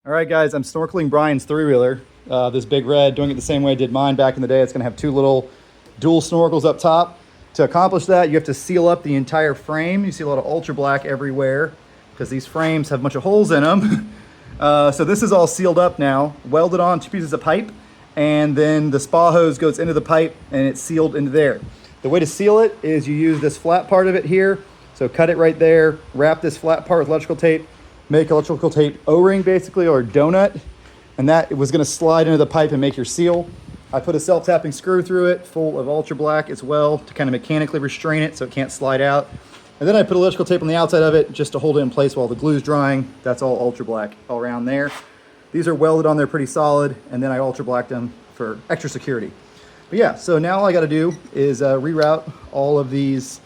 All right, guys, I'm snorkeling Brian's three-wheeler, this Big Red, doing it the same way I did mine back in the day. It's gonna have two little dual snorkels up top. To accomplish that, you have to seal up the entire frame. You see a lot of ultra black everywhere because these frames have a bunch of holes in them. So this is all sealed up now, welded on 2 pieces of pipe, and then the spa hose goes into the pipe and it's sealed into there. The way to seal it is you use this flat part of it here. So cut it right there, wrap this flat part with electrical tape, make electrical tape O-ring basically, or a donut, and that was gonna slide into the pipe and make your seal. I put a self-tapping screw through it full of ultra black as well to kind of mechanically restrain it so it can't slide out. And then I put electrical tape on the outside of it just to hold it in place while the glue's drying. That's all ultra black all around there. These are welded on there pretty solid, and then I ultra blacked them for extra security. But yeah, so now all I gotta do is reroute all of these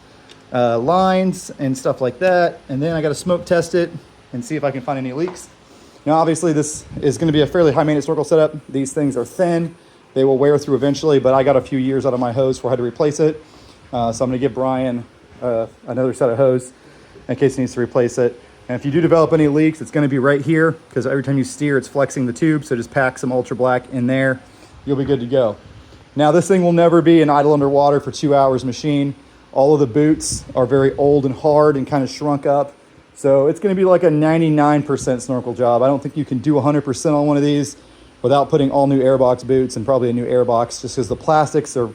lines and stuff like that, and then I gotta smoke test it and see if I can find any leaks. Now obviously this is gonna be a fairly high maintenance snorkel setup. These things are thin. They will wear through eventually, but I got a few years out of my hose before I had to replace it. So I'm gonna give Brian another set of hose in case he needs to replace it. And if you do develop any leaks, it's gonna be right here because every time you steer, it's flexing the tube. So just pack some ultra black in there. You'll be good to go. Now this thing will never be an idle underwater for 2 hours machine. All of the boots are very old and hard and kind of shrunk up. So it's gonna be like a 99% snorkel job. I don't think you can do 100% on one of these without putting all new Airbox boots and probably a new Airbox, just because the plastics are,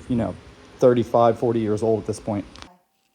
35, 40 years old at this point.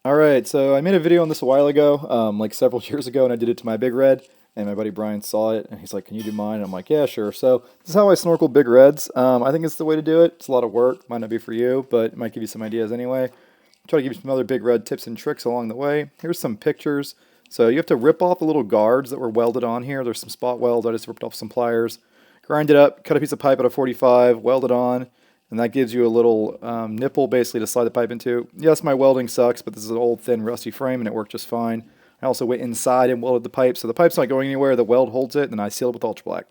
All right, so I made a video on this a while ago, like several years ago, and I did it to my Big Red, and my buddy Brian saw it, and he's like, can you do mine? And I'm like, yeah, sure. So this is how I snorkel Big Reds. I think it's the way to do it. It's a lot of work. Might not be for you, but it might give you some ideas anyway. I'll try to give you some other Big Red tips and tricks along the way. Here's some pictures. So you have to rip off the little guards that were welded on here. There's some spot welds. I just ripped off some pliers. Grind it up, cut a piece of pipe out of 45, weld it on, and that gives you a little nipple basically to slide the pipe into. Yes, my welding sucks, but this is an old, thin, rusty frame, and it worked just fine. I also went inside and welded the pipe, so the pipe's not going anywhere. The weld holds it, and I seal it with ultra black.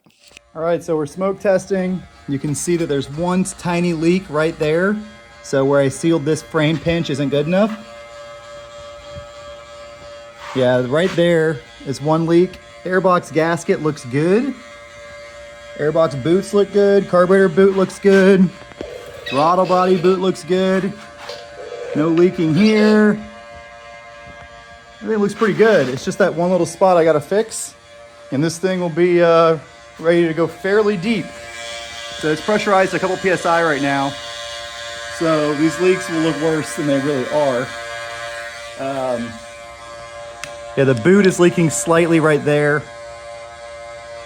All right, so we're smoke testing. You can see that there's one tiny leak right there. So where I sealed this frame pinch isn't good enough. Yeah, right there is one leak. Airbox gasket looks good. Airbox boots look good. Carburetor boot looks good. Throttle body boot looks good. No leaking here. Everything looks pretty good. It's just that one little spot I gotta fix, and this thing will be ready to go fairly deep. So it's pressurized a couple PSI right now. So these leaks will look worse than they really are. Yeah, the boot is leaking slightly right there.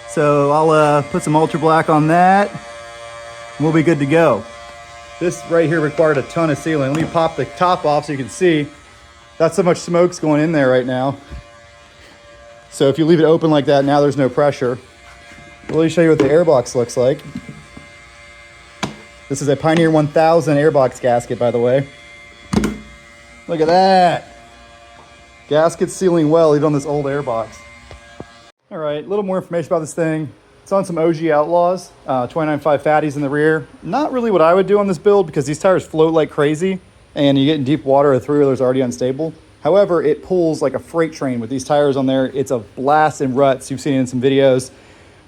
So I'll put some ultra black on that, and we'll be good to go. This right here required a ton of sealing. Let me pop the top off so you can see. That's how much smoke's going in there right now. So if you leave it open like that, now there's no pressure. Let me show you what the Airbox looks like. This is a Pioneer 1000 Airbox gasket, by the way. Look at that. Gasket sealing well, even on this old Airbox. All right, a little more information about this thing. It's on some OG Outlaws, 29.5 fatties in the rear. Not really what I would do on this build because these tires float like crazy, and you get in deep water, the three-wheeler's already unstable. However, it pulls like a freight train with these tires on there. It's a blast in ruts. You've seen it in some videos.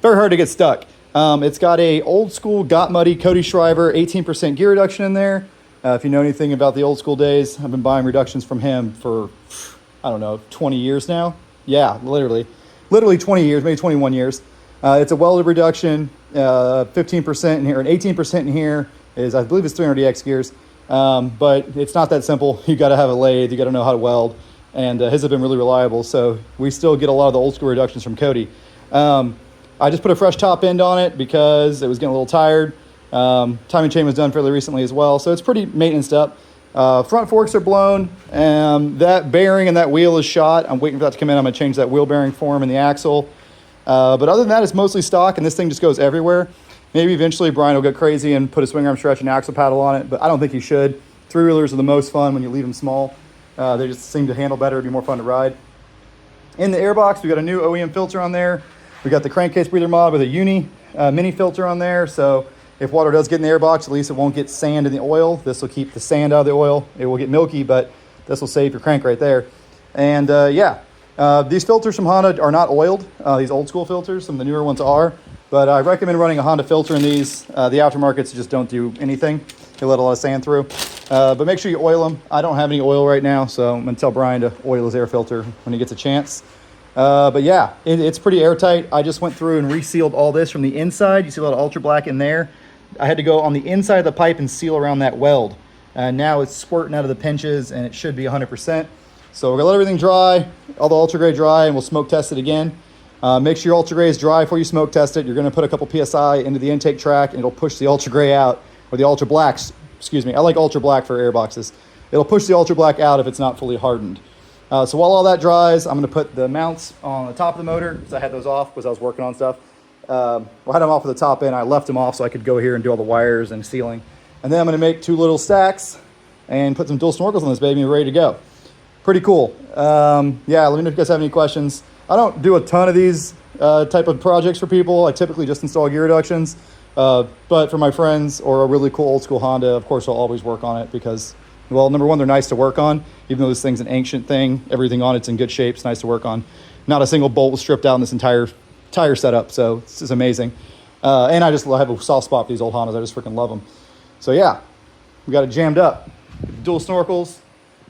Very hard to get stuck. It's got a old school Got Muddy Cody Shriver 18% gear reduction in there. If you know anything about the old school days, I've been buying reductions from him for, I don't know, 20 years now. Yeah, literally 20 years, maybe 21 years. It's a welded reduction, 15% in here, and 18% in here is, I believe it's 300EX gears. But it's not that simple. You got to have a lathe, you got to know how to weld, and his have been really reliable. So we still get a lot of the old school reductions from Cody. I just put a fresh top end on it because it was getting a little tired. Timing chain was done fairly recently as well, so it's pretty maintenance up. Front forks are blown. That bearing and that wheel is shot. I'm waiting for that to come in. I'm gonna change that wheel bearing form in the axle. But other than that, it's mostly stock, and this thing just goes everywhere. Maybe eventually Brian will get crazy and put a swing arm stretch and axle paddle on it, but I don't think he should. Three-wheelers are the most fun when you leave them small. They just seem to handle better, be more fun to ride. In the Airbox, we got a new OEM filter on there. We got the crankcase breather mod with a uni mini filter on there, so if water does get in the Airbox, at least it won't get sand in the oil. This will keep the sand out of the oil. It will get milky, but this will save your crank right there. And yeah, these filters from Honda are not oiled. These old school filters, some of the newer ones are. But I recommend running a Honda filter in these. The aftermarkets just don't do anything. They let a lot of sand through. But make sure you oil them. I don't have any oil right now, so I'm gonna tell Brian to oil his air filter when he gets a chance. But yeah, it's pretty airtight. I just went through and resealed all this from the inside. You see a lot of ultra black in there. I had to go on the inside of the pipe and seal around that weld. Now it's squirting out of the pinches and it should be 100%. So we're gonna let everything dry, all the ultra gray dry, and we'll smoke test it again. Make sure your ultra gray is dry before you smoke test it. You're gonna put a couple PSI into the intake track and it'll push the ultra gray out, or the ultra blacks, excuse me. I like ultra black for airboxes. It'll push the ultra black out if it's not fully hardened. So while all that dries, I'm gonna put the mounts on the top of the motor, because I had those off because I was working on stuff. I had them off at the top end. I left them off so I could go here and do all the wires and sealing. And then I'm gonna make 2 little stacks and put some dual snorkels on this baby and we're ready to go. Pretty cool. Yeah, let me know if you guys have any questions. I don't do a ton of these type of projects for people. I typically just install gear reductions. But for my friends or a really cool old school Honda, of course, I'll always work on it because, well, number one, they're nice to work on. Even though this thing's an ancient thing, everything on it's in good shape. It's nice to work on. Not a single bolt was stripped out in this entire tire setup, so it's just amazing. And I just have a soft spot for these old Hondas. I just freaking love them. So yeah, we got it jammed up. Dual snorkels.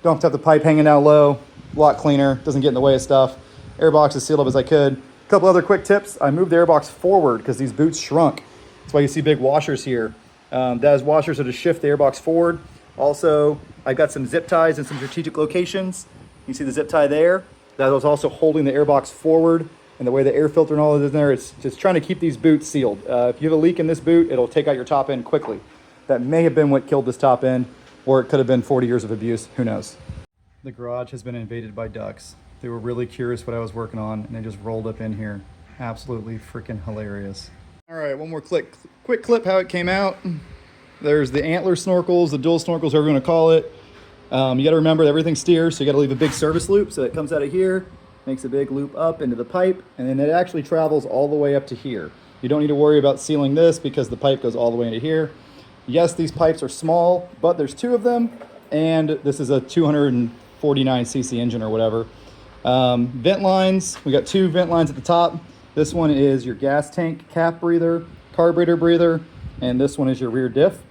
Don't have to have the pipe hanging down low. A lot cleaner. Doesn't get in the way of stuff. Airbox is sealed up as I could. A couple other quick tips. I moved the airbox forward because these boots shrunk. That's why you see big washers here. Those washers are to shift the airbox forward. Also, I've got some zip ties in some strategic locations. You see the zip tie there? That was also holding the airbox forward, and the way the air filter and all of it is in there, it's just trying to keep these boots sealed. If you have a leak in this boot, it'll take out your top end quickly. That may have been what killed this top end, or it could have been 40 years of abuse. Who knows? The garage has been invaded by ducks. They were really curious what I was working on, and they just rolled up in here. Absolutely freaking hilarious. All right, one more quick clip how it came out. There's the antler snorkels, the dual snorkels, whatever you want to call it. You got to remember that everything steers, so you got to leave a big service loop. So it comes out of here, makes a big loop up into the pipe, and then it actually travels all the way up to here. You don't need to worry about sealing this because the pipe goes all the way into here. Yes, these pipes are small, but there's 2 of them, and this is a 249cc engine or whatever. Vent lines, we got 2 vent lines at the top. This one is your gas tank cap breather, carburetor breather, and this one is your rear diff.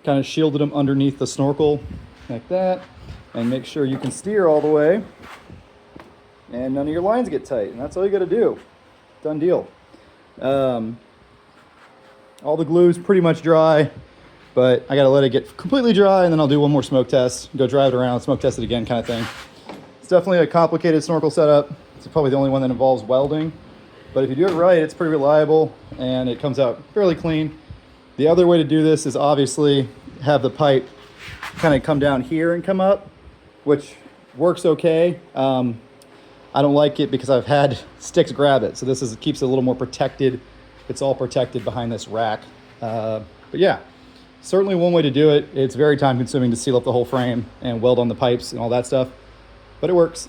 Kind of shielded them underneath the snorkel like that, and make sure you can steer all the way and none of your lines get tight, and that's all you got to do. Done deal. All the glue is pretty much dry, but I got to let it get completely dry, and then I'll do one more smoke test, go drive it around, smoke test it again kind of thing. It's definitely a complicated snorkel setup. It's probably the only one that involves welding, but if you do it right, it's pretty reliable and it comes out fairly clean. The other way to do this is obviously have the pipe kind of come down here and come up, which works okay. I don't like it because I've had sticks grab it, so this keeps it a little more protected. It's all protected behind this rack. But yeah, certainly one way to do it. It's very time consuming to seal up the whole frame and weld on the pipes and all that stuff, but it works.